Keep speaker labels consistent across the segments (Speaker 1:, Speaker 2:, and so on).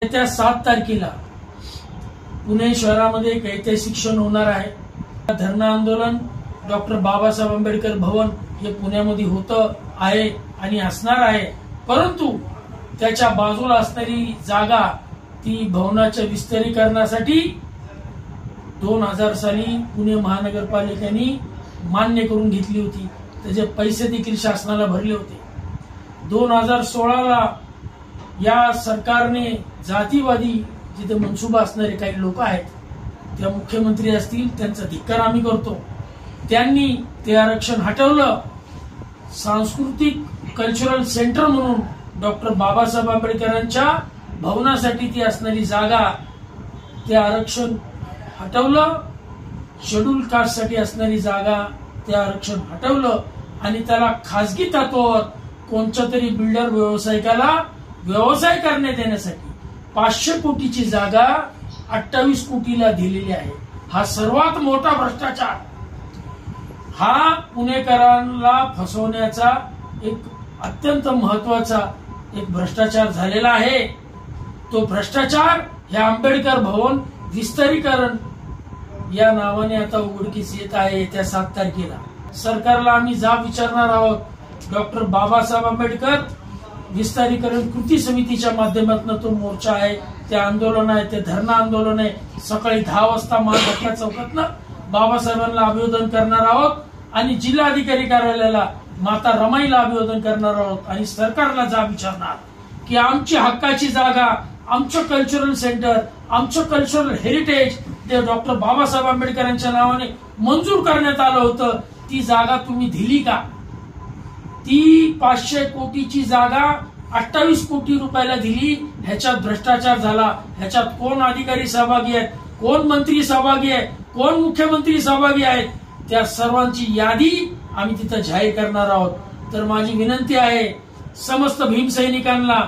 Speaker 1: येत्या 7 तारखेला पुणे शहरामध्ये एक ऐतिहासिक क्षण होणार आहे। धरणं आंदोलन डॉक्टर बाबासाहेब आंबेडकर भवन हे पुण्यामध्ये होतं आहे आणि असणार आहे, परंतु त्याच्या बाजूला असणारी जागा ती भवनाच्या विस्तारीकरणासाठी 2000 साली पुणे महानगरपालिकेने मान्य करून घेतली होती। त्याचे पैसे देखील शासनाला भरले होते। 2016ला या सरकारने जातीवादी जिथे मनसुबा असणारे काही लोक आहेत, त्या मुख्यमंत्री असतील, त्यांचा धिक्कार आम्ही करतो। त्यांनी ते आरक्षण हटवलं। सांस्कृतिक कल्चरल सेंटर म्हणून डॉक्टर बाबासाहेब आंबेडकरांच्या भवनासाठी ती असणारी जागा ते आरक्षण हटवलं। शेड्यूल कास्ट साठी असणारी जागा ते आरक्षण हटवलं आणि त्याला खासगी तत्वावर कोणत्या तरी बिल्डर व्यावसायिकाला व्यवसाय करण्यात येण्यासाठी 500 कोटीची जागा 28 कोटीला दिलेली आहे। हा सर्वात मोठा भ्रष्टाचार, हा पुणेकरांना फसवण्याचा एक अत्यंत महत्वाचा एक भ्रष्टाचार झालेला आहे। तो भ्रष्टाचार हे आंबेडकर भवन विस्तारीकरण या नावाने आता उघडकीस येत आहे। येत्या 7 तारखेला सरकारला आम्ही जाब विचारणार आहोत। डॉक्टर बाबासाहेब आंबेडकर विस्तारीकरण कृती समितीच्या माध्यमातून तो मोर्चा आहे, ते आंदोलन आहे, ते धरणं आंदोलन आहे। सकाळी 10 वाजता महाराष्ट्र चौकातनं बाबासाहेबांना अभिवादन करणार आहोत आणि जिल्हाधिकारी कार्यालयाला माता रमाईला अभिवादन करणार आहोत आणि सरकारला जाब विचारणार की आमची हक्काची जागा, आमचं कल्चरल सेंटर, आमचं कल्चरल हेरिटेज ते डॉक्टर बाबासाहेब आंबेडकरांच्या नावाने मंजूर करण्यात आलं होतं, ती जागा तुम्ही दिली का? ती 500 कोटीची जागा 28 कोटी रुपयाला दिली। ह्याच्यात भ्रष्टाचार झाला। ह्याच्यात कोण अधिकारी सहभागी आहेत, कोण मंत्री सहभागी आहे, कोण मुख्यमंत्री सहभागी आहेत, त्या सर्वांची यादी आम्ही तिथं जाहीर करणार आहोत। तर माझी विनंती आहे समस्त भीमसैनिकांना,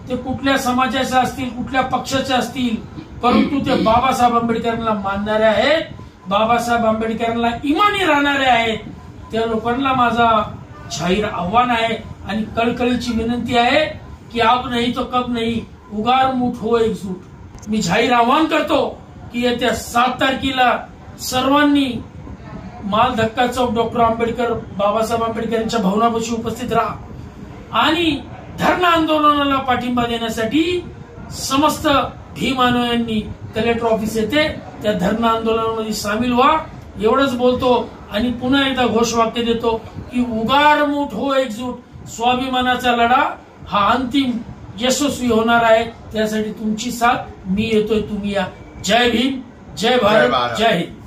Speaker 1: ते कुठल्या समाजाचे असतील, कुठल्या पक्षाचे असतील, परंतु ते बाबासाहेब आंबेडकरांना मानणारे आहेत, बाबासाहेब आंबेडकरांना इमानी राहणारे आहेत, त्या लोकांना माझा जाहीर आव्हान आहे आणि कळकळीची विनंती आहे की अब नहीं तो कब नहीं, उगार मुठ हो एकजूट। मी जाहीर आव्हान करतो की येत्या 7 तारखेला सर्वांनी माल धक्का चौक डॉक्टर आंबेडकर बाबासाहेब आंबेडकर यांच्या भवनापाशी उपस्थित राहा आणि धरणं आंदोलनाला पाठिंबा देण्यासाठी समस्त भीमानुयांनी कलेक्टर ऑफिस येथे त्या धरणं आंदोलनामध्ये सामील व्हा। एवढंच बोलतो आणि पुन्हा एकदा घोषवाक्य देतो की उगार मुठ हो एकजूट, स्वाभिमानाचा लढा हा अंतिम यशस्वी होणार आहे। त्यासाठी तुमची साथ मी येतोय, तुम्ही या। जय भीम, जय भारत, जय हिंद।